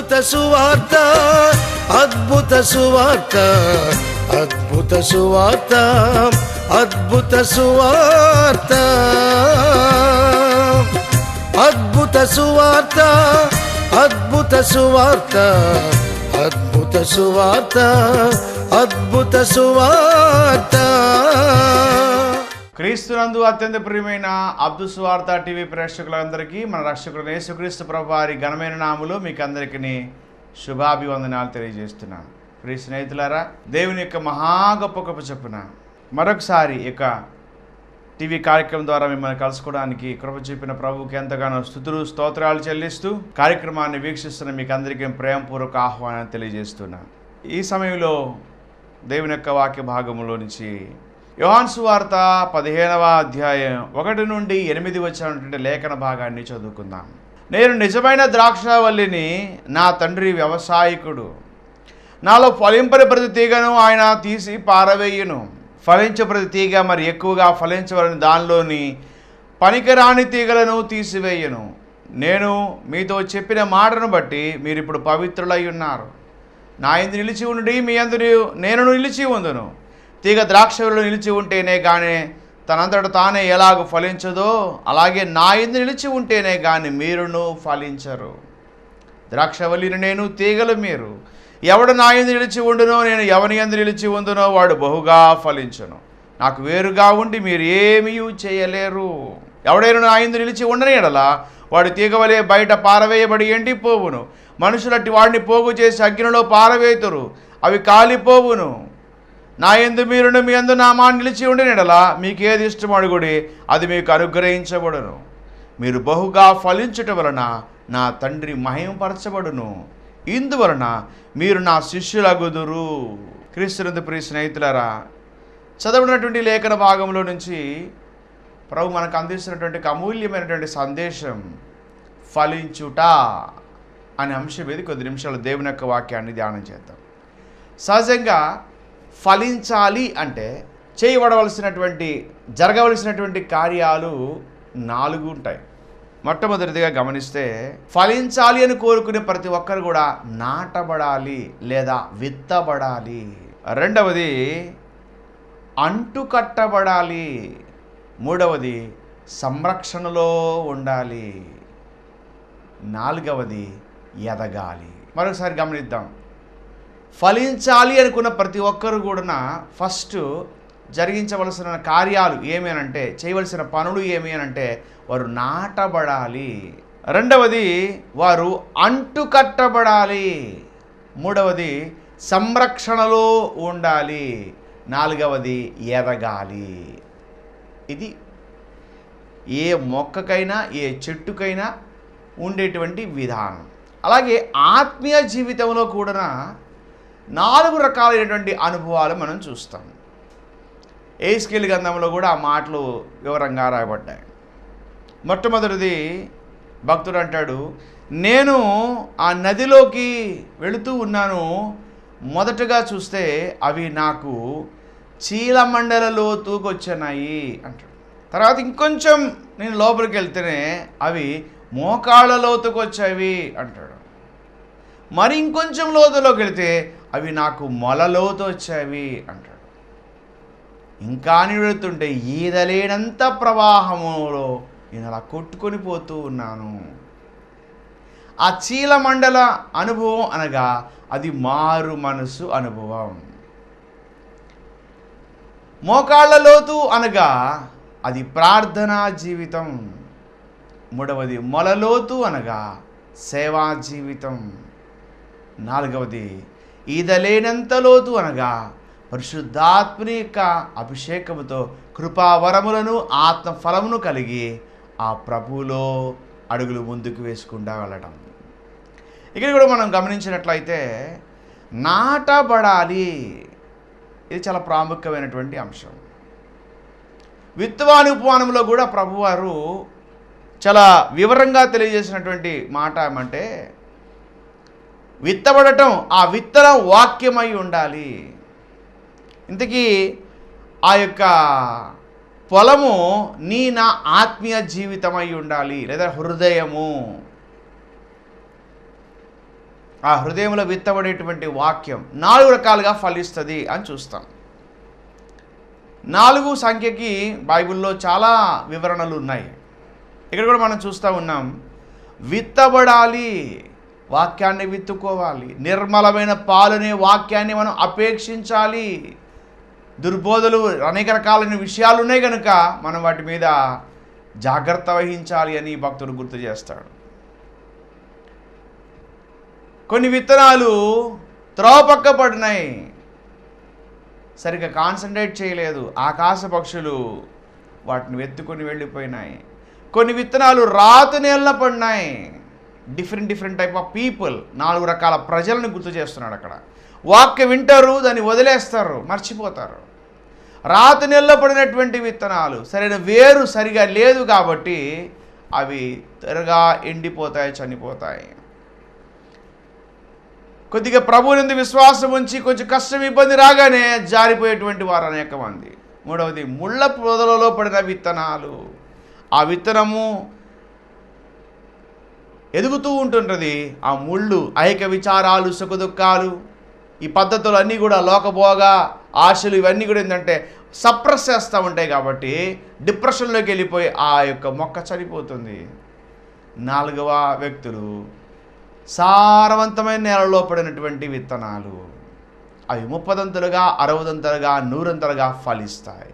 అద్భుత సువార్త, అద్భుత సువార్త, అద్భుత సువార్త, అద్భుత సువార్త, అద్భుత సువార్త, అద్భుత సువార్త, అద్భుత సువార్త, అద్భుత సువార్త. క్రీస్తునందు అత్యంత ప్రియమైన అద్భుత సువార్త టీవీ ప్రేక్షకులందరికీ మన రక్షకుడు యేసుక్రీస్తు ప్రభు వారి ఘనమైన నామములో మీకు అందరికీ శుభాభివందనాలు తెలియజేస్తున్నాను. ప్రియ స్నేహితులారా, దేవుని యొక్క మహా గొప్ప చెప్పున మరొకసారి ఇక టీవీ కార్యక్రమం ద్వారా మిమ్మల్ని కలుసుకోవడానికి కృప చూపిన ప్రభువుకి ఎంతగానో స్తుతులు స్తోత్రాలు చెల్లిస్తూ కార్యక్రమాన్ని వీక్షిస్తున్న మీకు అందరికీ ప్రేమపూర్వక ఆహ్వానాన్ని తెలియజేస్తున్నాను. ఈ సమయంలో దేవుని యొక్క వాక్య భాగంలో నుంచి యోహాను సువార్త 15వ అధ్యాయం 1 నుండి 8 వచ్చినటువంటి లేఖన భాగాన్ని చదువుకుందాం. నేను నిజమైన ద్రాక్షావల్లిని, నా తండ్రి వ్యవసాయకుడు. నాలో ఫలింపని ప్రతి తీగను ఆయన తీసి పారవేయును. ఫలించే ప్రతి తీగ మరి ఎక్కువగా ఫలించవలని దానిలోని పనికిరాని తీగలను తీసివేయను. నేను మీతో చెప్పిన మాటను బట్టి మీరు ఇప్పుడు పవిత్రులై ఉన్నారు. నా యందు నిలిచి ఉండి మీ యందు నేను నిలిచి ఉందును. తీగ ద్రాక్షవల్లిలో నిలిచి ఉంటేనే కానీ తనంతట తానే ఎలాగ ఫలించదో అలాగే నా యందు నిలిచి ఉంటేనే కానీ మీరును ఫలించరు. ద్రాక్షవల్లిని నేను, తీగలు మీరు. ఎవడు నా యందు నిలిచి ఉండునో, నేను ఎవని యందు నిలిచి ఉందునో వాడు బహుగా ఫలించును. నాకు వేరుగా ఉండి మీరు ఏమీ చేయలేరు. ఎవడైనా నా యందు నిలిచి ఉండని ఎడలా వాడు తీగవలే బయట పారవేయబడి ఎండిపోవును. మనుషులట్టి వాడిని పోగు చేసి అగ్నిలో పారవేతురు, అవి కాలిపోవును. నా యందు మీరును, మీ యందు నా మాట నిలిచి ఉండిన ఎడలా మీకు ఏది ఇష్టం అడుగుడి, అది మీకు అనుగ్రహించబడును. మీరు బహుగా ఫలించుట వలన నా తండ్రి మహిమపరచబడును. ఇందువలన మీరు నా శిష్యులగుదురు. క్రీస్తునందు ప్రియ స్నేహితులారా, చదవనటువంటి లేఖన భాగంలో నుంచి ప్రభు మనకు అందిస్తున్నటువంటి అమూల్యమైనటువంటి సందేశం ఫలించుట అనే అంశం మీద కొద్ది నిమిషాలు దేవుని యొక్క వాక్యాన్ని ధ్యానం చేద్దాం. సహజంగా ఫలించాలి అంటే జరగవలసినటువంటి కార్యాలు 4 ఉంటాయి. మొట్టమొదటిదిగా గమనిస్తే ఫలించాలి అని కోరుకునే ప్రతి ఒక్కరు కూడా నాటబడాలి లేదా విత్తబడాలి. రెండవది అంటుకట్టబడాలి. మూడవది సంరక్షణలో ఉండాలి. నాలుగవది ఎదగాలి. మరొకసారి గమనిద్దాం. ఫలించాలి అనుకున్న ప్రతి ఒక్కరు కూడా ఫస్ట్ జరిగించవలసిన కార్యాలు ఏమి అనంటే, చేయవలసిన పనులు ఏమి అనంటే వారు నాటబడాలి. రెండవది వారు అంటుకట్టబడాలి. మూడవది సంరక్షణలో ఉండాలి. నాలుగవది ఎదగాలి. ఇది ఏ మొక్కకైనా ఏ చెట్టుకైనా ఉండేటువంటి విధానం. అలాగే ఆత్మీయ జీవితంలో కూడా 4 రకాలైనటువంటి అనుభవాలు మనం చూస్తాం. ఎహెజ్కేలు గ్రంథంలో కూడా ఆ మాటలు వివరంగా రాయబడ్డాయి. మొట్టమొదటిది భక్తుడు అంటాడు, నేను ఆ నదిలోకి వెళుతూ ఉన్నాను. మొదటగా చూస్తే అవి నాకు చీలమండల లోతుకొచ్చాయి అంటాడు. తర్వాత ఇంకొంచెం నేను లోపలికి వెళ్తేనే అవి మోకాళ్ళ లోతుకు వచ్చావి అంటాడు. మరి ఇంకొంచెం లోతులోకి వెళితే అవి నాకు మొలలోతు వచ్చావి అంటాడు. ఇంకా నేను వెళుతుంటే ఈదలేనంత ప్రవాహములో నేను అలా కొట్టుకొని పోతూ ఉన్నాను. ఆ చీలమండల అనుభవం అనగా అది మారు మనసు అనుభవం. మోకాళ్ళ లోతు అనగా అది ప్రార్థనా జీవితం. మూడవది మొలలోతు అనగా సేవా జీవితం. నాలుగవది ఈదలేనంత లోతు అనగా పరిశుద్ధాత్మని యొక్క అభిషేకముతో కృపావరములను ఆత్మ ఫలమును కలిగి ఆ ప్రభువులో అడుగులు ముందుకు వేసుకుంటూ వెళ్ళడం. ఇక్కడ కూడా మనం గమనించినట్లయితే నాటబడాలి. ఇది చాలా ప్రాముఖ్యమైనటువంటి అంశం. విత్తువానుపమానంలో కూడా ప్రభువారు చాలా వివరంగా తెలియజేసినటువంటి మాట ఏమంటే, విత్తబడటం ఆ విత్తనం వాక్యమై ఉండాలి. ఇంతకీ ఆ యొక్క పొలము నా ఆత్మీయ జీవితమై ఉండాలి, లేదా హృదయము. ఆ హృదయంలో విత్తబడేటువంటి వాక్యం 4 రకాలుగా ఫలిస్తుంది అని చూస్తాం. 4 సంఖ్యకి బైబిల్లో చాలా వివరణలు ఉన్నాయి. ఇక్కడ కూడా మనం చూస్తూ ఉన్నాం. విత్తబడాలి, వాక్యాన్ని విత్తుకోవాలి. నిర్మలమైన పాలనే వాక్యాన్ని మనం అపేక్షించాలి. దుర్బోధలు అనేక రకాలైన విషయాలు ఉన్నాయి కనుక మనం వాటి మీద జాగ్రత్త వహించాలి అని భక్తుడు గుర్తు చేస్తాడు. కొన్ని విత్తనాలు త్రోవపక్క పడినాయి, సరిగ్గా కాన్సన్ట్రేట్ చేయలేదు, ఆకాశ పక్షులు వాటిని వెతుకొని వెళ్ళిపోయినాయి. కొన్ని విత్తనాలు రాతి నేలన పడినాయి. డిఫరెంట్ టైప్ ఆఫ్ పీపుల్, 4 రకాల ప్రజలను గుర్తు చేస్తున్నాడు అక్కడ. వాక్యం వింటారు, దాన్ని వదిలేస్తారు, మర్చిపోతారు. రాతి నెలలో పడినటువంటి విత్తనాలు సరైన వేరు సరిగా లేదు కాబట్టి అవి త్వరగా ఎండిపోతాయి, చనిపోతాయి. కొద్దిగా ప్రభువునందు విశ్వాసం ఉంచి కొంచెం కష్టం ఇబ్బంది రాగానే జారిపోయేటువంటి వారు అనేక మంది. 3వది ముళ్ళ పొదలలో పడిన విత్తనాలు. ఆ విత్తనము ఎదుగుతూ ఉంటుంటుంది. ఆ ముళ్ళు ఐక విచారాలు, సుఖదుఖాలు, ఈ పద్ధతులు అన్నీ కూడా లోకభోగ ఆశలు ఇవన్నీ కూడా ఏంటంటే సప్రెస్ చేస్తూ ఉంటాయి కాబట్టి డిప్రెషన్లోకి వెళ్ళిపోయి ఆ యొక్క మొక్క చనిపోతుంది. 4వ వ్యక్తులు సారవంతమైన నేలలో పడినటువంటి విత్తనాలు. అవి 30దంతలుగా, 60దంతలుగా, 100దంతలుగా ఫలిస్తాయి.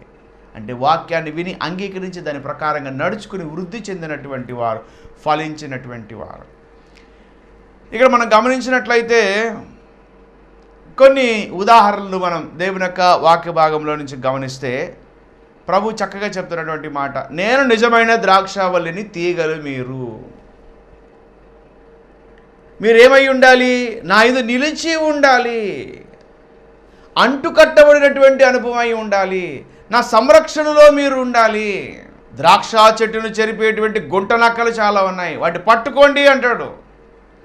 అంటే వాక్యాన్ని విని అంగీకరించి దాని ప్రకారంగా నడుచుకుని వృద్ధి చెందినటువంటి వారు, ఫలించినటువంటి వారు. ఇక్కడ మనం గమనించినట్లయితే కొన్ని ఉదాహరణలు మనం దేవుని యొక్క వాక్య భాగంలో నుంచి గమనిస్తే ప్రభు చక్కగా చెప్తున్నటువంటి మాట, నేను నిజమైన ద్రాక్షావల్లిని, తీగలు మీరేమై ఉండాలి? నా యందు నిలిచి ఉండాలి, అంటుకట్టబడినటువంటి అనుభవం అయి ఉండాలి, నా సంరక్షణలో మీరు ఉండాలి. ద్రాక్ష చెట్టును చెరిపేటువంటి గుంట నక్కలు చాలా ఉన్నాయి, వాటి పట్టుకోండి అంటాడు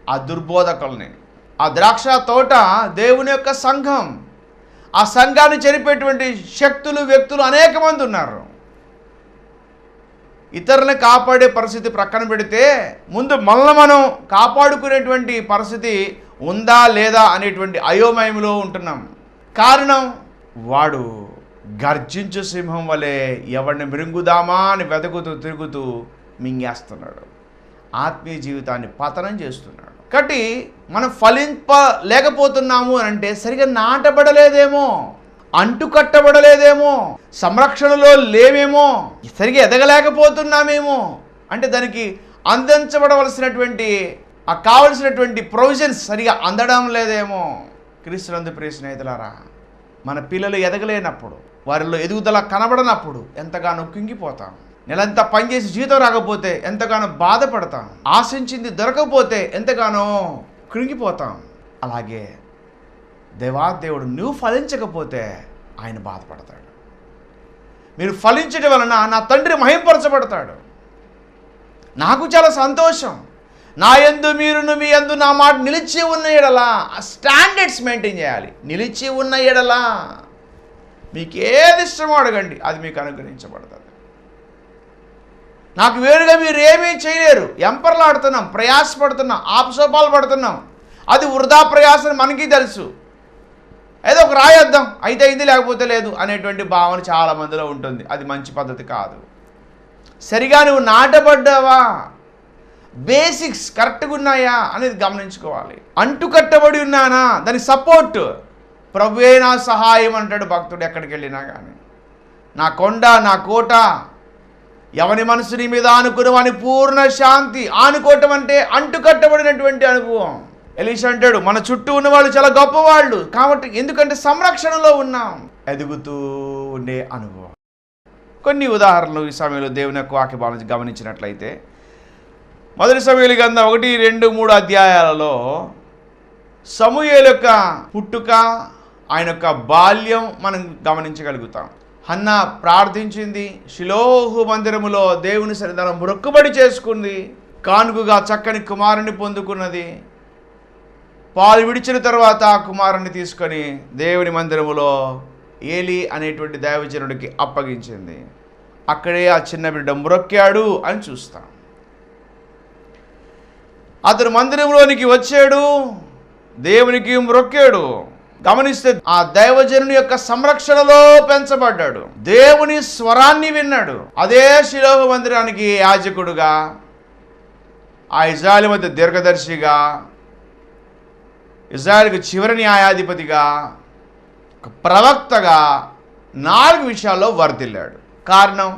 ఆ దుర్బోధకుల్ని. ఆ ద్రాక్ష తోట దేవుని యొక్క సంఘం. ఆ సంఘాన్ని చెరిపేటువంటి శక్తులు, వ్యక్తులు అనేక మంది ఉన్నారు. ఇతరులను కాపాడే పరిస్థితి ప్రక్కన పెడితే ముందు మనల్ని మనం కాపాడుకునేటువంటి పరిస్థితి ఉందా లేదా అనేటువంటి అయోమయంలో ఉంటున్నాం. కారణం, వాడు గర్జించు సింహం వలె ఎవరిని మృంగుదామా అని వెతుకుతూ తిరుగుతూ మింగేస్తున్నాడు. ఆత్మీయ జీవితాన్ని పతనం చేస్తున్నాడు. కాబట్టి మనం ఫలింపలేకపోతున్నాము అని అంటే సరిగా నాటబడలేదేమో, అంటుకట్టబడలేదేమో, సంరక్షణలో లేమేమో, సరిగా ఎదగలేకపోతున్నామేమో. అంటే దానికి అందించబడవలసినటువంటి ఆ కావలసినటువంటి ప్రొవిజన్స్ సరిగా అందడం లేదేమో. క్రీస్తునందు ప్రియ స్నేహితులారా, మన పిల్లలు ఎదగలేనప్పుడు, వారిలో ఎదుగుదల కనబడనప్పుడు ఎంతగానో కుంగిపోతాం. నెలంతా పనిచేసి జీతం రాకపోతే ఎంతగానో బాధపడతాం. ఆశించింది దొరకకపోతే ఎంతగానో కృంగిపోతాం. అలాగే దేవాదేవుడు నువ్వు ఫలించకపోతే ఆయన బాధపడతాడు. మీరు ఫలించడం వలన నా తండ్రి మహింపరచబడతాడు. నాకు చాలా సంతోషం. నా యందు మీరును మీ యందు నా మాట నిలిచి ఉన్న ఎడలా, ఆ స్టాండర్డ్స్ మెయింటైన్ చేయాలి. నిలిచి ఉన్న ఎడలా మీకు ఏది ఇష్టమో అడగండి, అది మీకు అనుగ్రహించబడుతుంది. నాకు వేరుగా మీరు ఏమీ చేయలేరు. ఎంపర్లాడుతున్నాం, ప్రయాసపడుతున్నాం, ఆపసోపాలు పడుతున్నాం. అది వృధా ప్రయాసం మనకి తెలుసు. ఏదో ఒక రాయొద్దాం, అయితే అయింది లేకపోతే లేదు అనేటువంటి భావన చాలా మందిలో ఉంటుంది. అది మంచి పద్ధతి కాదు. సరిగా నువ్వు నాటబడ్డావా, బేసిక్స్ కరెక్ట్గా ఉన్నాయా అనేది గమనించుకోవాలి. అంటుకట్టబడి ఉన్నానా, దాని సపోర్ట్ ప్రభువే నా సహాయం అంటాడు భక్తుడు ఎక్కడికి వెళ్ళినా కానీ. నా కొండ, నా కోట, ఎవని మనసుని మీద ఆనుకుని వాని పూర్ణ శాంతి. ఆనుకోవటం అంటే అంటుకట్టబడినటువంటి అనుభవం. ఎలీషా అంటాడు, మన చుట్టూ ఉన్న వాళ్ళు చాలా గొప్పవాళ్ళు కాబట్టి, ఎందుకంటే సంరక్షణలో ఉన్నాం, ఎదుగుతూ ఉండే అనుభవం. కొన్ని ఉదాహరణలు ఈ సమయంలో దేవుని యొక్క వాక్య భావన గమనించినట్లయితే, మొదటి సమూయేలు గ్రంథం 1, 2, 3 అధ్యాయాలలో సమూయేలు యొక్క పుట్టుక, ఆయన యొక్క బాల్యం మనం గమనించగలుగుతాం. హన్నా ప్రార్థించింది, షిలోహు మందిరములో దేవుని సన్నిధానం మొక్కుబడి చేసుకుంది, కానుకగా చక్కని కుమారుని పొందుకున్నది. పాలు విడిచిన తర్వాత ఆ కుమారుని తీసుకొని దేవుని మందిరములో ఏలి అనేటువంటి దైవజనుడికి అప్పగించింది. అక్కడే ఆ చిన్న బిడ్డ మ్రొక్కాడు అని చూస్తాం. అతను మందిరంలోనికి వచ్చాడు, దేవునికి మ్రొక్కాడు. గమనిస్తే ఆ దైవజనుని యొక్క సంరక్షణలో పెంచబడ్డాడు. దేవుని స్వరాన్ని విన్నాడు. అదే షిలోహు మందిరానికి యాజకుడుగా, ఆ ఇజ్రాయెల్ మధ్య దీర్ఘదర్శిగా, ఇజ్రాయెల్కి చివరి న్యాయాధిపతిగా, ఒక ప్రవక్తగా 4 విషయాల్లో వర్ధిల్లాడు. కారణం,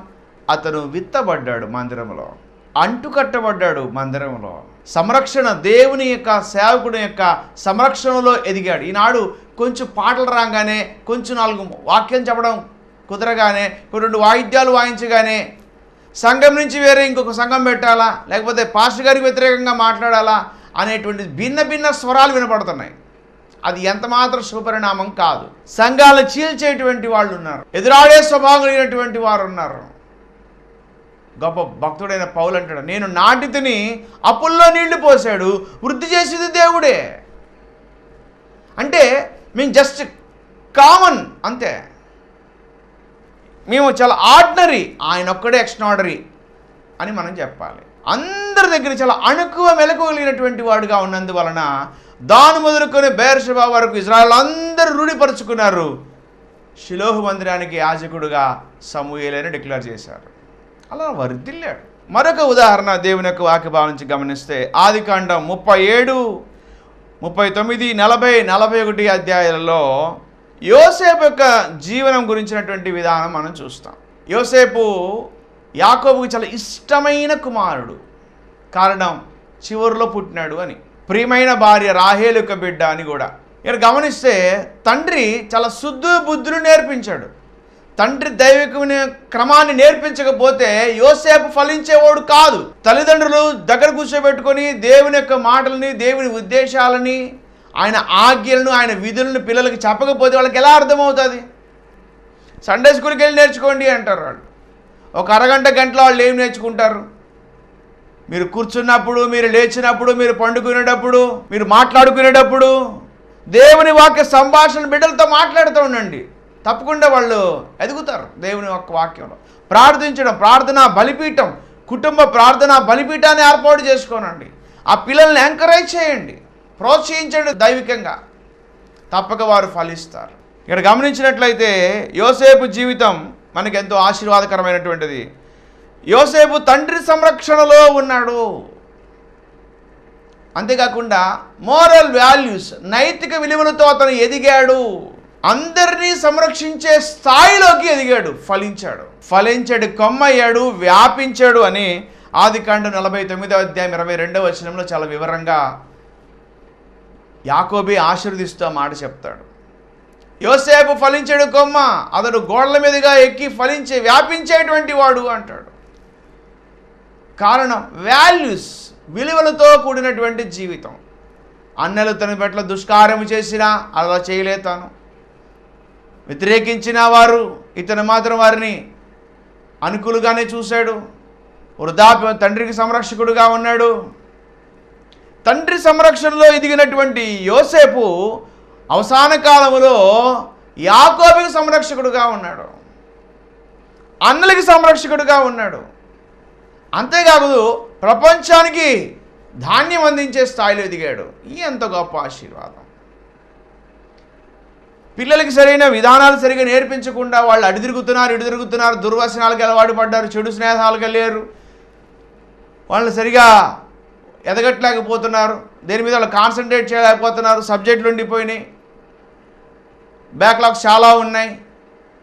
అతను విత్తబడ్డాడు మందిరంలో, అంటుకట్టబడ్డాడు మందిరంలో. సంరక్షణ, దేవుని యొక్క సేవకుడి యొక్క సంరక్షణలో ఎదిగాడు. ఈనాడు కొంచెం పాటలు రాగానే, కొంచెం 4 వాక్యం చెప్పడం కుదరగానే, 2 వాయిద్యాలు వాయించగానే సంఘం నుంచి వేరే ఇంకొక సంఘం పెట్టాలా, లేకపోతే పాస్టర్ గారికి వ్యతిరేకంగా మాట్లాడాలా అనేటువంటి భిన్న భిన్న స్వరాలు వినపడుతున్నాయి. అది ఎంత మాత్రం శుభపరిణామం కాదు. సంఘాలను చీల్చేటువంటి వాళ్ళు ఉన్నారు, ఎదురాడే స్వభావం కలిగినటువంటి వారు ఉన్నారు. గొప్ప భక్తుడైన పౌలు అంటాడు, నేను నాటితిని, అప్పుల్లో నీళ్లు పోసాడు, వృద్ధి చేసేది దేవుడే. అంటే మేము జస్ట్ కామన్ అంతే, మేము చాలా ఆర్డినరీ, ఆయన ఒక్కడే ఎక్స్ట్రాడనరీ అని మనం చెప్పాలి. అందరి దగ్గర చాలా అణుకువ మెలకువ కలిగినటువంటి వాడుగా ఉన్నందువలన దాను మొదలుకొని బెయేర్షెబా వరకు ఇజ్రాయెల్ అందరూ రూఢిపరుచుకున్నారు. షిలోహు మందిరానికి యాజకుడుగా సమూయేలుని డిక్లేర్ చేశారు. అలా వర్ధిల్లాడు. మరొక ఉదాహరణ దేవుని యొక్క వాక్య నుంచి గమనిస్తే ఆదికాండం 37, 39, 40, 41 అధ్యాయాలలో యోసేపు యొక్క జీవనం గురించినటువంటి విధానం మనం చూస్తాం. యోసేపు యాకోబుకి చాలా ఇష్టమైన కుమారుడు. కారణం, చివరిలో పుట్టినాడు అని. ప్రియమైన భార్య రాహేలు యొక్క బిడ్డ అని కూడా. ఇక్కడ గమనిస్తే తండ్రి చాలా శుద్ధ బుద్ధులు నేర్పించాడు. తండ్రి దైవికమైన క్రమాన్ని నేర్పించకపోతే యోసేపు ఫలించేవాడు కాదు. తల్లిదండ్రులు దగ్గర కూర్చోబెట్టుకొని దేవుని యొక్క మాటలని, దేవుని ఉద్దేశాలని, ఆయన ఆజ్ఞలను, ఆయన విధులను పిల్లలకి చెప్పకపోతే వాళ్ళకి ఎలా అర్థమవుతుంది? సండే స్కూల్కి వెళ్ళి నేర్చుకోండి అంటారు వాళ్ళు. ఒక అరగంట గంటలో వాళ్ళు ఏం నేర్చుకుంటారు? మీరు కూర్చున్నప్పుడు, మీరు లేచినప్పుడు, మీరు పండుకునేటప్పుడు, మీరు మాట్లాడుకునేటప్పుడు దేవుని వాక్య సంభాషణ బిడ్డలతో మాట్లాడుతూ ఉండండి. తప్పకుండా వాళ్ళు ఎదుగుతారు దేవుని యొక్క వాక్యంలో. ప్రార్థించడం, ప్రార్థనా బలిపీఠం, కుటుంబ ప్రార్థనా బలిపీఠాన్ని ఏర్పాటు చేసుకోనండి. ఆ పిల్లల్ని ఎంకరేజ్ చేయండి, ప్రోత్సహించండి దైవికంగా. తప్పక వారు ఫలిస్తారు. ఇక్కడ గమనించినట్లయితే యోసేపు జీవితం మనకి ఎంతో ఆశీర్వాదకరమైనటువంటిది. యోసేపు తండ్రి సంరక్షణలో ఉన్నాడు. అంతేకాకుండా మోరల్ వాల్యూస్, నైతిక విలువలతో అతను ఎదిగాడు. అందరినీ సంరక్షించే స్థాయిలోకి ఎదిగాడు, ఫలించాడు. ఫలించాడు, కొమ్మయ్యాడు, వ్యాపించాడు అని ఆదికాండం 49వ అధ్యాయం 22వ వచనంలో చాలా వివరంగా యాకోబే ఆశీర్వదిస్తూ మాట చెప్తాడు. యోసేపు ఫలించాడు కొమ్మ, అతడు గోడల మీదుగా ఎక్కి ఫలించే వ్యాపించేటువంటి వాడు అంటాడు. కారణం, వాల్యూస్, విలువలతో కూడినటువంటి జీవితం. అన్నలు తన పట్ల దుష్కార్యము చేసినా అలా చేయలేతాను, వ్యతిరేకించిన వారు ఇతను మాత్రం వారిని అనుకూలుగానే చూశాడు. వృద్ధాప్య తండ్రికి సంరక్షకుడుగా ఉన్నాడు. తండ్రి సంరక్షణలో ఎదిగినటువంటి యోసేపు అవసాన కాలంలో యాకోబుకి సంరక్షకుడుగా ఉన్నాడు, అన్నలకి సంరక్షకుడుగా ఉన్నాడు. అంతేకాదు ప్రపంచానికి ధాన్యం అందించే స్థాయిలో ఎదిగాడు. ఈ ఎంత గొప్ప ఆశీర్వాదం. పిల్లలకి సరైన విధానాలు సరిగా నేర్పించకుండా వాళ్ళు అటు తిరుగుతున్నారు, దుర్వ్యసనాలకు అలవాటు పడ్డారు, చెడు స్నేహాలకు వెళ్ళారు, వాళ్ళు సరిగా ఎదగట్లేకపోతున్నారు, దేని మీద వాళ్ళు కాన్సన్ట్రేట్ చేయలేకపోతున్నారు, సబ్జెక్టులు ఉండిపోయినాయి, బ్యాక్లాగ్స్ చాలా ఉన్నాయి.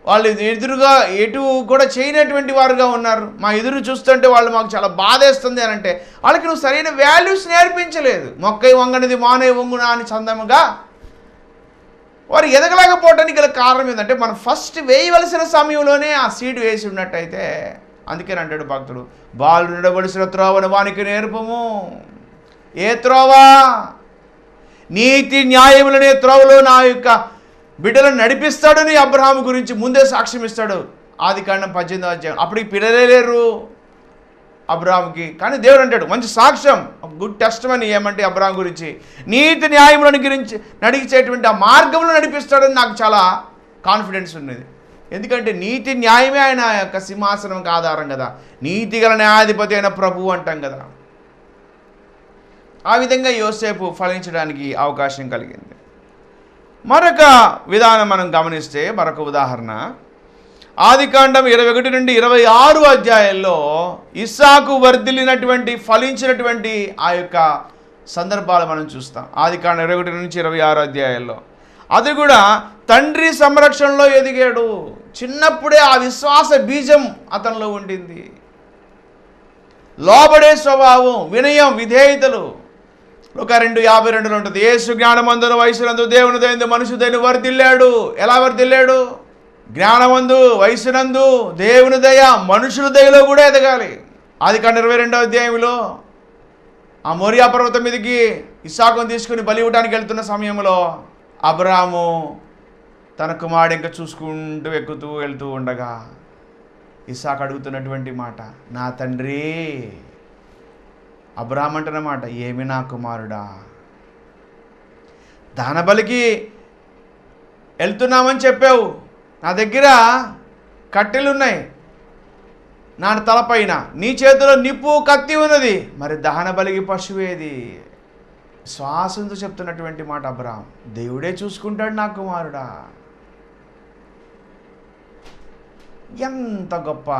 వాళ్ళు ఎదురుగా ఎటు కూడా చేయనటువంటి వారుగా ఉన్నారు. మా ఎదురు చూస్తుంటే వాళ్ళు మాకు చాలా బాధేస్తుంది అని అంటే వాళ్ళకి నువ్వు సరైన వాల్యూస్ నేర్పించలేదు. మొక్కై వంగనిది మానే వంగునా అని చందముగా వారు ఎదగలేకపోవడానికి గల కారణం ఏంటంటే మనం ఫస్ట్ వేయవలసిన సమయంలోనే ఆ సీడ్ వేసి ఉన్నట్టయితే. అందుకని అంటాడు భక్తుడు, బాలు నిడబడిసిన త్రోవను వానికి నేర్పము. ఏ త్రోవా? నీతి న్యాయములనే త్రోవలో నా యొక్క బిడ్డలను నడిపిస్తాడని అబ్రహాము గురించి ముందే సాక్ష్యం ఇస్తాడు ఆదికాండం 18వ అధ్యాయం. అప్పటికి పిల్లలే లేరు అబ్రహాముకి, కానీ దేవుడు అంటాడు మంచి సాక్ష్యం, గుడ్ టెస్టిమనీ ఏమంటే అబ్రహాం గురించి నీతి న్యాయములను గురించి నడిచేటువంటి ఆ మార్గంలో నడిపిస్తాడని నాకు చాలా కాన్ఫిడెన్స్ ఉన్నది. ఎందుకంటే నీతి న్యాయమే ఆయన యొక్క సింహాసనంకి ఆధారం కదా. నీతి గల న్యాయాధిపతి అయిన ప్రభువు అంటాం కదా. ఆ విధంగా యోసేపు ఫలించడానికి అవకాశం కలిగింది. మరొక విధానం మనం గమనిస్తే, మరొక ఉదాహరణ ఆదికాండం 21 నుండి 26 అధ్యాయాల్లో ఇస్సాకు వర్ధిల్లినటువంటి ఫలించినటువంటి ఆ యొక్క సందర్భాలు మనం చూస్తాం. ఆదికాండం 21 నుంచి 26 అధ్యాయాల్లో అది కూడా తండ్రి సంరక్షణలో ఎదిగాడు. చిన్నప్పుడే ఆ విశ్వాస బీజం అతనిలో ఉండింది. లోబడే స్వభావం, వినయం, విధేయతలు. ఒక 2:52 ఉంటుంది. యేసు జ్ఞానమందున వయసునందు దేవుని దయందు మనుషుదైన వర్ధిల్లాడు. ఎలా వర్ధిల్లాడు? జ్ఞానమందు వయసునందు దేవుని దయ మనుషుల దయలో కూడా ఎదగాలి. ఆదికాండం 22వ అధ్యాయంలో ఆ మోరియా పర్వతం మీదకి ఇస్సాకును తీసుకుని బలి ఇవ్వడానికి వెళ్తున్న సమయంలో అబ్రాహాము తన కుమారుడు ఇంకా చూసుకుంటూ ఎక్కుతూ వెళ్తూ ఉండగా ఇస్సాకు అడుగుతున్నటువంటి మాట, నా తండ్రి. అబ్రాహాం అంటున్నమాట, ఏమి నా కుమారుడా, దహన బలికి వెళ్తున్నామని చెప్పావు, నా దగ్గర కట్టెలున్నాయి, నా తలపైన నీ చేతిలో నిప్పు కత్తి ఉన్నది, మరి దహన బలికి పశువేది? శ్వాసంతో చెప్తున్నటువంటి మాట అబ్రాహాం. దేవుడే చూసుకుంటాడు నా కుమారుడా. ఎంత గొప్ప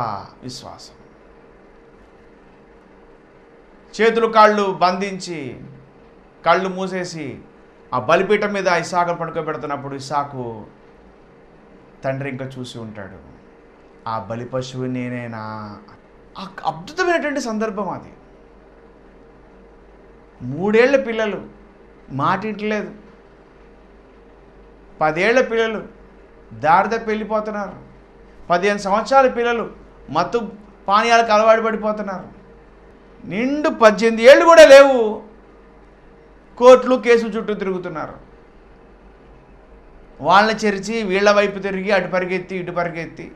విశ్వాసం. చేతులు కాళ్ళు బంధించి కళ్ళు మూసేసి ఆ బలిపీఠం మీద ఇస్సాకు పడుకోబెడుతున్నప్పుడు ఇస్సాకు తండ్రి ఇంకా చూసి ఉంటాడు, ఆ బలి పశువు నేనేనా? అద్భుతమైనటువంటి సందర్భం అది. 3 ఏళ్ల పిల్లలు మాటింటలేదు, 10 ఏళ్ల పిల్లలు దారి తప్పి వెళ్ళిపోతున్నారు, 15 సంవత్సరాల పిల్లలు మత్తు పానీయాలకు అలవాటు పడిపోతున్నారు, నిండు 18 ఏళ్ళు కూడా లేవు, కోర్టులు కేసులు చుట్టూ తిరుగుతున్నారు. వాళ్ళని చెరిచి వీళ్ళ వైపు తిరిగి అటు పరిగెత్తి ఇటు పరిగెత్తి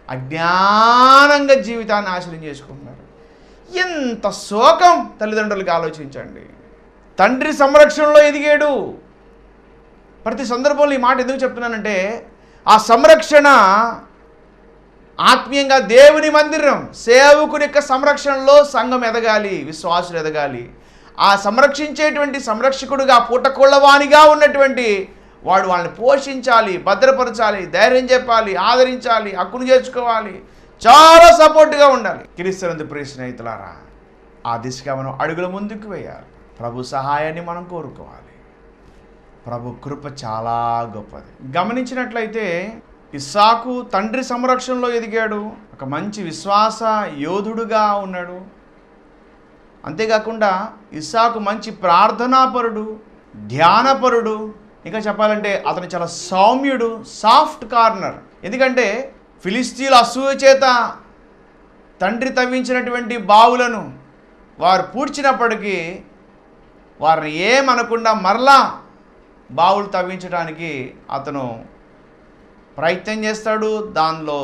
అజ్ఞానంగా జీవితాన్ని నాశనం చేసుకుంటున్నారు. ఎంత శోకం తల్లిదండ్రులకి ఆలోచించండి. తండ్రి సంరక్షణలో ఎదిగాడు. ప్రతి సందర్భంలో ఈ మాట ఎందుకు చెప్తున్నానంటే, ఆ సంరక్షణ ఆత్మీయంగా దేవుని మందిరం, సేవకుని యొక్క సంరక్షణలో సంఘం ఎదగాలి, విశ్వాసులు ఎదగాలి. ఆ సంరక్షించేటువంటి సంరక్షకుడుగా పూటకోళ్ళవానిగా ఉన్నటువంటి వాడు వాళ్ళని పోషించాలి, భద్రపరచాలి, ధైర్యం చెప్పాలి, ఆదరించాలి, హక్కును చేర్చుకోవాలి, చాలా సపోర్ట్గా ఉండాలి. క్రీస్తునందు ప్రియ స్నేహితులారా, ఆ దిశగా మనం అడుగుల ముందుకు వేయాలి. ప్రభు సహాయాన్ని మనం కోరుకోవాలి. ప్రభు కృప చాలా గొప్పది. గమనించినట్లయితే ఇస్సాకు తండ్రి సంరక్షణలో ఎదిగాడు, ఒక మంచి విశ్వాస యోధుడుగా ఉన్నాడు. అంతేకాకుండా ఇస్సాకు మంచి ప్రార్థనాపరుడు, ధ్యానపరుడు. ఇంకా చెప్పాలంటే అతను చాలా సౌమ్యుడు, సాఫ్ట్ కార్నర్. ఎందుకంటే ఫిలిస్తీన్ల అసూయ చేత తండ్రి తవ్వించినటువంటి బావులను వారు పూడ్చినప్పటికీ వారిని ఏమనకుండా మరలా బావులు తవ్వించడానికి అతను ప్రయత్నం చేస్తాడు, దానిలో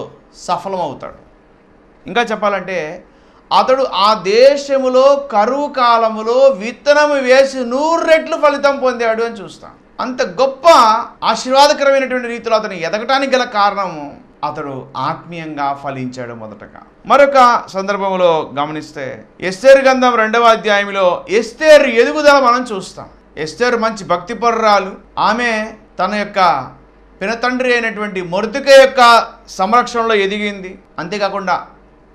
సఫలమవుతాడు. ఇంకా చెప్పాలంటే అతడు ఆ దేశములో కరువు కాలములో విత్తనము వేసి 100 రెట్లు ఫలితం పొందాడు అని చూస్తాం. అంత గొప్ప ఆశీర్వాదకరమైనటువంటి రీతిలో అతను ఎదగటానికి గల కారణము అతడు ఆత్మీయంగా ఫలించాడు మొదటగా. మరొక సందర్భంలో గమనిస్తే ఎస్తేరు గ్రంథం 2వ అధ్యాయంలో ఎస్తేరు ఎదుగుదల మనం చూస్తాం. ఎస్తేరు మంచి భక్తిపరురాలు. ఆమె తన యొక్క పినతండ్రి అయినటువంటి మొర్దెకై యొక్క సంరక్షణలో ఎదిగింది. అంతేకాకుండా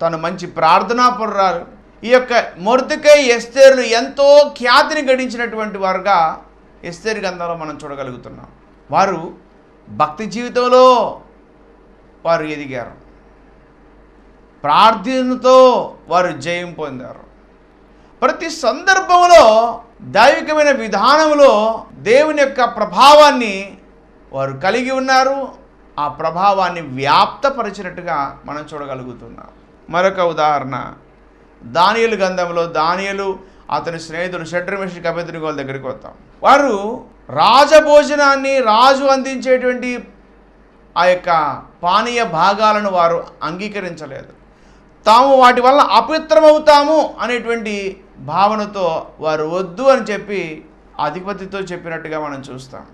తను మంచి ప్రార్థనాపరురాలు. ఈ యొక్క మొర్దెకై ఎస్తేరులు ఎంతో ఖ్యాతిని గడించినటువంటి వారుగా ఎస్తేరు గ్రంథంలో మనం చూడగలుగుతున్నాం. వారు భక్తి జీవితంలో వారు ఎదిగారు, ప్రార్థనతో వారు జయం పొందారు. ప్రతి సందర్భంలో దైవికమైన విధానంలో దేవుని యొక్క ప్రభావాన్ని వారు కలిగి ఉన్నారు. ఆ ప్రభావాన్ని వ్యాప్తపరిచినట్టుగా మనం చూడగలుగుతున్నాం. మరొక ఉదాహరణ దానియేలు గ్రంథంలో దానియేలు అతని స్నేహితుడు షడ్రక్ మేషక్ అబేద్నెగోల దగ్గరికి వస్తాం. వారు రాజభోజనాన్ని, రాజు అందించేటువంటి ఆ యొక్క పానీయ భాగాలను వారు అంగీకరించలేదు. తాము వాటి వల్ల అపవిత్రమవుతాము అనేటువంటి భావనతో వారు వద్దు అని చెప్పి అధిపతితో చెప్పినట్టుగా మనం చూస్తాం.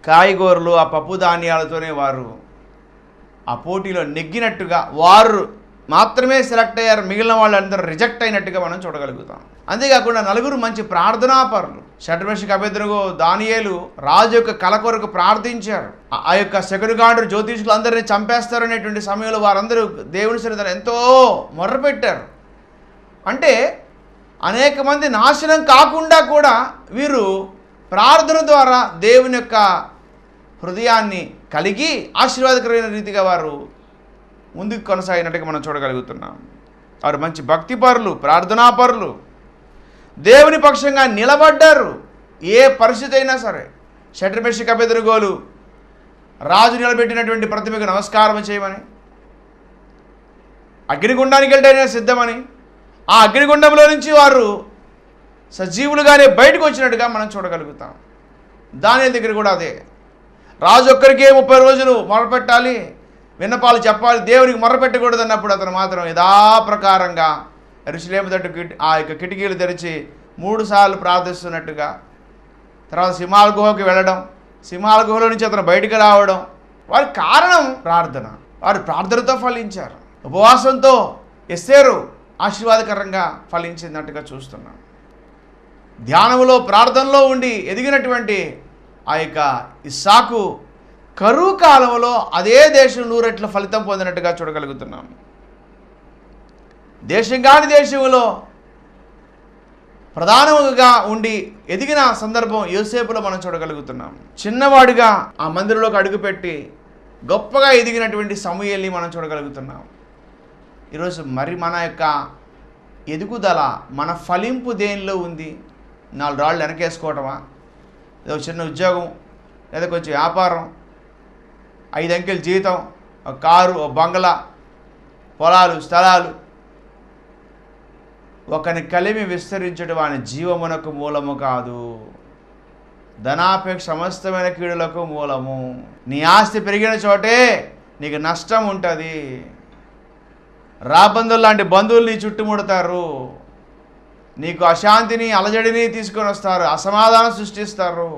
కాయగూరలు, ఆ పప్పు ధాన్యాలతోనే వారు ఆ పోటీలో నెగ్గినట్టుగా వారు మాత్రమే సెలెక్ట్ అయ్యారు, మిగిలిన వాళ్ళందరూ రిజెక్ట్ అయినట్టుగా మనం చూడగలుగుతాం. అంతేకాకుండా నలుగురు మంచి ప్రార్థనాపరులు, షడ్రమేషకు అబేద్నెగో, దానియేలు రాజు యొక్క కల కొరకు ప్రార్థించారు. ఆ యొక్క శకునగాండ్రు జ్యోతిష్కులు అందరినీ చంపేస్తారనేటువంటి సమయంలో వారందరూ దేవుని సన్నిధిలో ఎంతో మొర్రపెట్టారు. అంటే అనేక మంది నాశనం కాకుండా కూడా వీరు ప్రార్థన ద్వారా దేవుని యొక్క హృదయాన్ని కలిగి ఆశీర్వాదకరమైన రీతిగా వారు ముందుకు కొనసాగినట్టుగా మనం చూడగలుగుతున్నాం. వారు మంచి భక్తిపరులు, ప్రార్థనాపరులు, దేవుని పక్షంగా నిలబడ్డారు. ఏ పరిస్థితి అయినా సరే షడ్రమేషకు అబేద్నెగోలు రాజు నిలబెట్టినటువంటి ప్రతిమకు నమస్కారం చేయమని, అగ్నిగుండానికి వెళ్ళడానికి సిద్ధమని, ఆ అగ్నిగుండంలో నుంచి వారు సజీవులుగానే బయటకు వచ్చినట్టుగా మనం చూడగలుగుతాం. దానియేలు దగ్గర కూడా అదే, రాజు ఒక్కరికే 30 రోజులు మొరపెట్టాలి, విన్నపాలు చెప్పాలి, దేవునికి మొరపెట్టకూడదు అన్నప్పుడు అతను మాత్రం యథాప్రకారంగా యెరూషలేము తట్టు ఆ యొక్క కిటికీలు తెరిచి 3 సార్లు ప్రార్థిస్తున్నట్టుగా, తర్వాత సింహాల గుహకి వెళ్ళడం, సింహాల గుహలో నుంచి అతను బయటికి రావడం, వారి కారణం ప్రార్థన. వారు ప్రార్థనతో ఫలించారు. ఉపవాసంతో ఎస్తేరు ఆశీర్వాదకరంగా ఫలించినట్టుగా చూస్తున్నాం. ధ్యానంలో, ప్రార్థనలో ఉండి ఎదిగినటువంటి ఆ యొక్క ఇస్సాకు కరువు కాలంలో అదే దేశం 100 రెట్ల ఫలితం పొందినట్టుగా చూడగలుగుతున్నాం. దేశం కాని దేశంలో ప్రధానముగా ఉండి ఎదిగిన సందర్భం యోసేపులో మనం చూడగలుగుతున్నాం. చిన్నవాడిగా ఆ మందిరంలోకి అడుగుపెట్టి గొప్పగా ఎదిగినటువంటి సమూయేలుని మనం చూడగలుగుతున్నాం. ఈరోజు మరి మన యొక్క ఎదుగుదల, మన ఫలింపు దేనిలో ఉంది? 4 రాళ్ళు వెనకేసుకోవటమా, ఏదో చిన్న ఉద్యోగం, లేదా కొంచెం వ్యాపారం, 5 అంకెల జీతం, ఒక కారు, ఒక బంగ్లా, పొలాలు, స్థలాలు? ఒకని కలిమి విస్తరించడం వాని జీవమునకు మూలము కాదు, ధనాపేక్ష సమస్తమైన కీడులకు మూలము. నీ ఆస్తి పెరిగిన చోటే నీకు నష్టం ఉంటుంది. రాబందులు లాంటి బంధువులు నీ చుట్టుముడతారు, నీకు అశాంతిని, అలజడిని తీసుకొని వస్తారు, అసమాధానం సృష్టిస్తారు.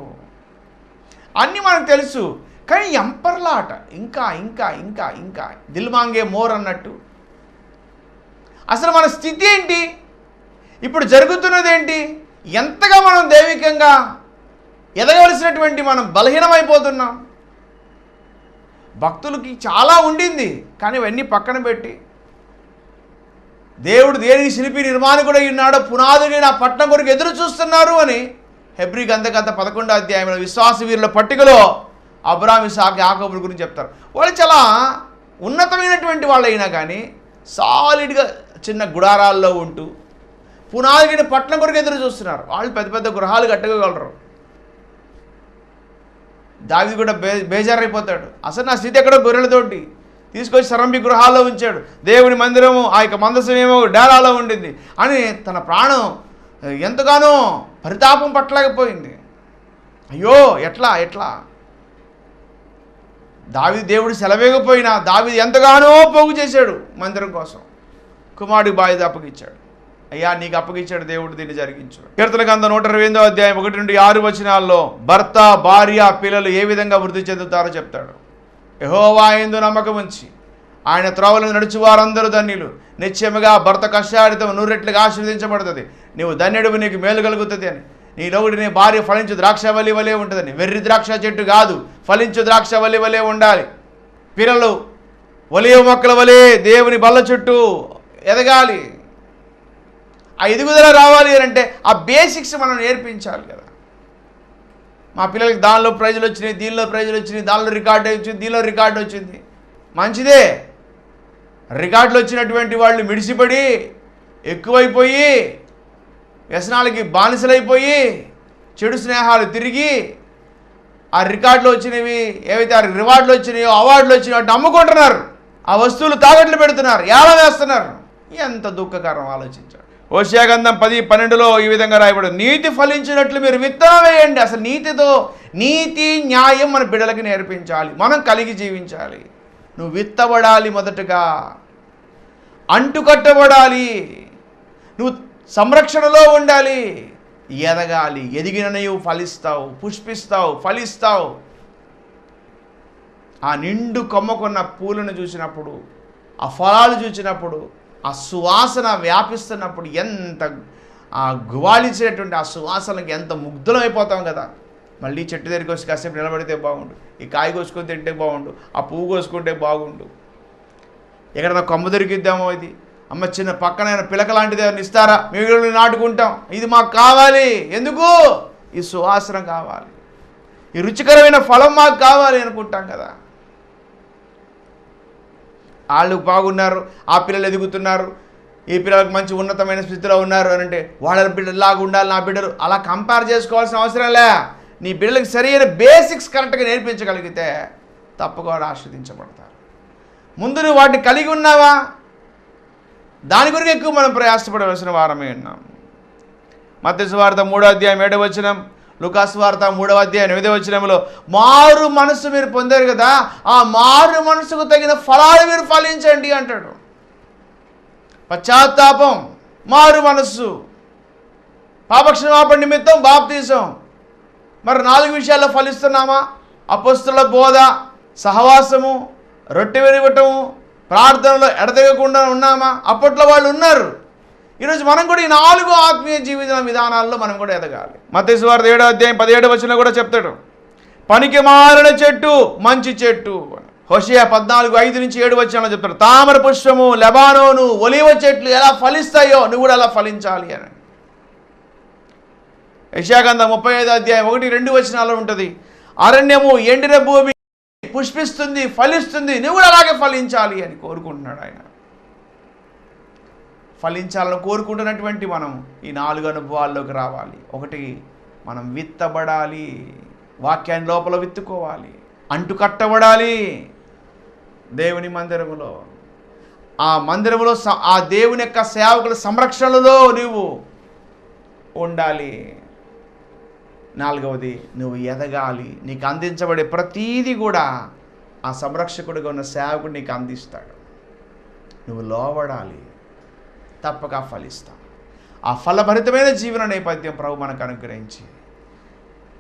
అన్నీ మనకు తెలుసు, కానీ ఎంపర్లాట ఇంకా ఇంకా ఇంకా ఇంకా దిల్ మాంగే మోర్ అన్నట్టు. అసలు మన స్థితి ఏంటి? ఇప్పుడు జరుగుతున్నది ఏంటి? ఎంతగా మనం దైవికంగా ఎదగవలసినటువంటి మనం బలహీనమైపోతున్నాం. భక్తులకి చాలా ఉండింది, కానీ ఇవన్నీ పక్కన పెట్టి దేవుడు దేనికి శిల్పి నిర్మాణకుడై ఉన్నాడో, పునాదుని నా పట్టణం కొరకు ఎదురు చూస్తున్నారు అని హెబ్రీ గ్రంథకర్త 11వ అధ్యాయంలో విశ్వాస వీరుల పట్టికలో అబ్రాహాము, ఇస్సాకు, యాకోబుల గురించి చెప్తారు. వాళ్ళు చాలా ఉన్నతమైనటువంటి వాళ్ళు అయినా కానీ సాలిడ్గా చిన్న గుడారాల్లో ఉంటూ పునాదిని పట్టణం కొరకు ఎదురు చూస్తున్నారు. వాళ్ళు పెద్ద పెద్ద గృహాలు కట్టుకోగలరు. దావీదు కూడా బేజారైపోతాడు. అసలు నా స్థితి ఎక్కడో గొర్రెలతోటి తీసుకొచ్చి సరంభి గృహాల్లో ఉంచాడు, దేవుని మందిరము ఆ యొక్క మందసమేమో డేరాలో ఉండింది అని తన ప్రాణం ఎంతగానో పరితాపం పట్టలేకపోయింది. అయ్యో ఎట్లా ఎట్లా దేవుడు సెలవేయకపోయినా దావీదు ఎంతగానో పోగు చేశాడు మందిరం కోసం. కుమారుడికి బాధ్యత అప్పగించాడు. అయ్యా నీకు అప్పగించాడు దేవుడు, దీన్ని జరిగించు. కీర్తన గ్రంథం 128వ అధ్యాయం 1-6 వచనాల్లో భర్త, భార్య, పిల్లలు ఏ విధంగా వృద్ధి చెందుతారో చెప్తాడు. యెహోవా యందు నమ్మకం ఉంచి ఆయన త్రోవలను నడుచు వారందరూ ధన్యులు. నిశ్చయముగా భర్త కష్టాడితం 100 రెట్లుగా ఆశీర్వదించబడుతుంది. నీవు ధన్యుడివి, నీకు మేలు కలుగుతుంది అని. నీలోగుడి నీ భార్య ఫలించు ద్రాక్షవల్లి వలె ఉంటుందని. వెర్రి ద్రాక్ష చెట్టు కాదు, ఫలించు ద్రాక్షవల్లి వలె ఉండాలి. పిల్లలు ఒలివ మొక్కల వలె దేవుని బల్ల చుట్టూ ఎదగాలి. ఆ ఎదుగుదల రావాలి అంటే ఆ బేసిక్స్ మనం నేర్పించాలి కదా. మా పిల్లలకి దానిలో ప్రైజులు వచ్చినాయి, దీనిలో ప్రైజులు వచ్చినాయి, దానిలో రికార్డు వచ్చింది, దీనిలో రికార్డు వచ్చింది. మంచిదే. రికార్డులు వచ్చినటువంటి వాళ్ళు మిడిసిపడి ఎక్కువైపోయి వ్యసనాలకి బానిసలైపోయి చెడు స్నేహాలు తిరిగి ఆ రికార్డులు వచ్చినవి ఏవైతే ఆ రివార్డులు వచ్చినాయో, అవార్డులు వచ్చినాయో వాటిని అమ్ముకుంటున్నారు. ఆ వస్తువులు తాకట్లు పెడుతున్నారు, ఏలం వేస్తున్నారు. ఎంత దుఃఖకరం ఆలోచించాడు. హోషేయ గ్రంథం 10:12లో ఈ విధంగా రాయబడి, నీతి ఫలించినట్లు మీరు విత్తనం వేయండి. అసలు నీతితో, నీతి న్యాయం మన బిడ్డలకి నేర్పించాలి, మనం కలిగి జీవించాలి. నువ్వు విత్తబడాలి, మొదటగా అంటుకట్టబడాలి, నువ్వు సంరక్షణలో ఉండాలి, ఎదగాలి. ఎదిగిన నీవు ఫలిస్తావు, పుష్పిస్తావు, ఫలిస్తావు. ఆ నిండు కొమ్మకున్న పూలను చూసినప్పుడు ఆ ఫలాలు చూసినప్పుడు, ఆ సువాసన వ్యాపిస్తున్నప్పుడు ఎంత గువాళించేటువంటి ఆ సువాసనకి ఎంత ముగ్ధులమైపోతాం కదా. మళ్ళీ చెట్టు దగ్గరికి వచ్చి కాసేపు నిలబడితే బాగుండు, ఈ కాయ కోసుకొని తింటే బాగుండు, ఆ పువ్వు కోసుకుంటే బాగుండు, ఎక్కడన్నా కొమ్మ దొరికిద్దామో, ఇది అమ్మ చిన్న పక్కన పిలక లాంటిది ఎవరిని ఇస్తారా, మేము నాటుకుంటాం, ఇది మాకు కావాలి. ఎందుకు? ఈ సువాసన కావాలి, ఈ రుచికరమైన ఫలం మాకు కావాలి అనుకుంటాం కదా. వాళ్ళు బాగున్నారు, ఆ పిల్లలు ఎదుగుతున్నారు, ఈ పిల్లలకు మంచి ఉన్నతమైన స్థితిలో ఉన్నారు అని అంటే వాళ్ళ బిడ్డలాగా ఉండాలి నా బిడ్డలు, అలా కంపేర్ చేసుకోవాల్సిన అవసరం లే. నీ బిడ్డలకు సరైన బేసిక్స్ కరెక్ట్గా నేర్పించగలిగితే తప్పకుండా ఆస్వాదించబడతారు. ముందు నువ్వు వాటిని కలిగి ఉన్నావా? దాని గురించి ఎక్కువ మనం ప్రయాసపడవలసిన వారమే ఉన్నాం. మత్తయి సువార్త 3వ అధ్యాయం 7వ వచనం, లూకా సువార్త 3వ అధ్యాయం 8వ వచనంలో మారు మనసు మీరు పొందారు కదా, ఆ మారు మనసుకు తగిన ఫలాలు మీరు ఫలించండి అంటాడు. పశ్చాత్తాపం, మారు మనస్సు, పాపక్షమాపణ నిమిత్తం బాప్తీసం. మరి 4 విషయాల్లో ఫలిస్తున్నామా? అపొస్తలుల బోధ, సహవాసము, రొట్టె విరవటము, ప్రార్థనలో ఎడతెగకుండా ఉన్నామా? అప్పట్లో వాళ్ళు ఉన్నారు. ఈరోజు మనం కూడా ఈ 4 ఆత్మీయ జీవిత విధానాల్లో మనం కూడా ఎదగాలి. మత్తయి సువార్త 7వ అధ్యాయం 17వ వచనంలో కూడా చెప్తాడు, పనికి మారిన చెట్టు మంచి చెట్టు. హోషేయ 14:5-7 వచనంలో చెప్తాడు, తామర పుష్పము, లెబానోను, ఒలీవ చెట్లు ఎలా ఫలిస్తాయో నువ్వు కూడా అలా ఫలించాలి అని. యెషయాగ్రంథం 35వ అధ్యాయం 1-2 వచనాల్లో ఉంటుంది, అరణ్యము ఎండిన భూమి పుష్పిస్తుంది, ఫలిస్తుంది, నువ్వు కూడా అలాగే ఫలించాలి అని కోరుకుంటున్నాడు ఆయన. ఫలించాలని కోరుకుంటున్నటువంటి మనం ఈ 4 అనుభవాల్లోకి రావాలి. 1, మనం విత్తబడాలి, వాక్యాన్ని లోపల విత్తుకోవాలి, అంటుకట్టబడాలి దేవుని మందిరములో. ఆ మందిరములో ఆ దేవుని యొక్క సేవకుల సంరక్షణలో నువ్వు ఉండాలి. 4వది, నువ్వు ఎదగాలి. నీకు అందించబడే ప్రతీది కూడా ఆ సంరక్షకుడిగా ఉన్న సేవకుడు నీకు అందిస్తాడు. నువ్వు లోబడాలి, తప్పక ఫలిస్తావు. ఆ ఫలభరితమైన జీవన నేపథ్యం ప్రభు మనకు అనుగ్రహించి,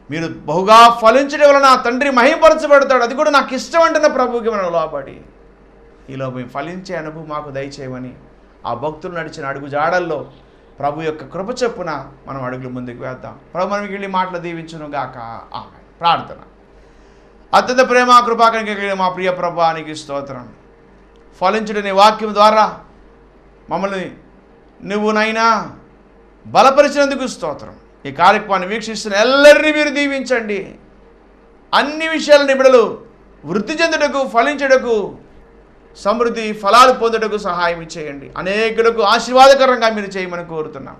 మీరు బహుగా ఫలించడం వలన నా తండ్రి మహిమపరచబడతాడు, అది కూడా నాకు ఇష్టం అంటున్న ప్రభువుకి మనం లోబడి ఈలో మేము ఫలించే అనుభవం మాకు దయచేయమని ఆ భక్తులు నడిచిన అడుగు జాడల్లో ప్రభు యొక్క కృప చొప్పున మనం అడుగులు ముందుకు వేద్దాం. ప్రభు మనకి వెళ్ళి మాటలు దీవించును గాక. ఆమేన్. ప్రార్థన. అత్యంత ప్రేమ కృపాకరం కలిగిన మా ప్రియ ప్రభువానికి స్తోత్రం. ఫలించుట నీ వాక్యం ద్వారా మమ్మల్ని నువ్వు నైనా బలపరిచినందుకు స్తోత్రం. ఈ కార్యక్రమాన్ని వీక్షిస్తున్న ಎಲ್ಲరినీ మీరు దీవించండి. అన్ని విషయాల నిబిడలు వృద్ధి చెందుటకు, ఫలించుటకు, సమృద్ధి ఫలాలు పొందుటకు సహాయం చేయండి. అనేకులకు ఆశీర్వాదకరంగా మీరు చేయమని కోరుతున్నాం.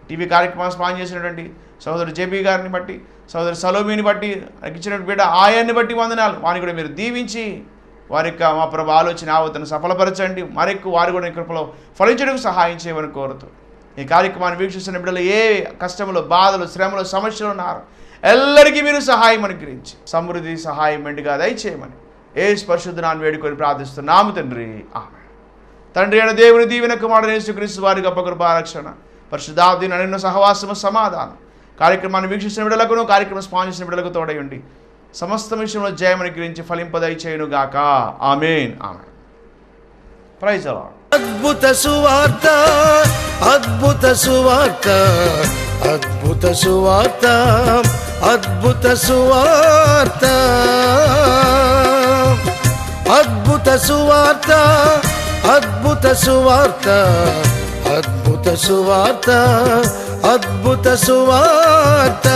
టీవీ కార్యక్రమం స్పాన్ చేసినటువంటి సోదరుడు జేబీ గారిని బట్టి, సోదరు సలోమిని బట్టి, నాకు ఇచ్చినటువంటి బిడ్డ ఆయన్ని బట్టి వందనాలు. వారిని కూడా మీరు దీవించి వారి యొక్క మా ప్రభు ఆలోచన ఆవతను సఫలపరచండి. మరెక్కువ వారు కూడా ఈ కృపలో ఫలించడానికి సహాయం చేయమని కోరుతూ ఈ కార్యక్రమాన్ని వీక్షిస్తున్న బిడ్డలు ఏ కష్టములు, బాధలు, శ్రమలు, సమస్యలు ఉన్నారు ఎల్లరికీ మీరు సహాయం అనుగ్రహించి సమృద్ధి సహాయం మెండుగా దయచేయమని యేసు పరిశుద్ధ నామమున వేడుకొని ప్రార్థిస్తున్నాము తండ్రి. ఆమేన్. తండ్రి అయిన దేవుని దీవెన, కుమారుడు యేసుక్రీస్తు వారి గొప్ప కృపా రక్షణ, పరిశుద్ధాత్మ నిన్న సహవాసము, సమాధానం కార్యక్రమాన్ని వీక్షిస్తున్న బిడ్డలకును, కార్యక్రమం స్పాన్ చేసిన బిడ్డలకు తోడయుండి సమస్త విషయంలో జయమని గురించి ఫలింపదయచేయును గాక. ఆమేన్. ఆమేన్. Praise the Lord. అద్భుత సువార్త, అద్భుత సువార్త, అద్భుత సువార్త, అద్భుత సువార్త, అద్భుత సువార్త, అద్భుత సువార్త, అద్భుత సువార్త, అద్భుత సువార్త.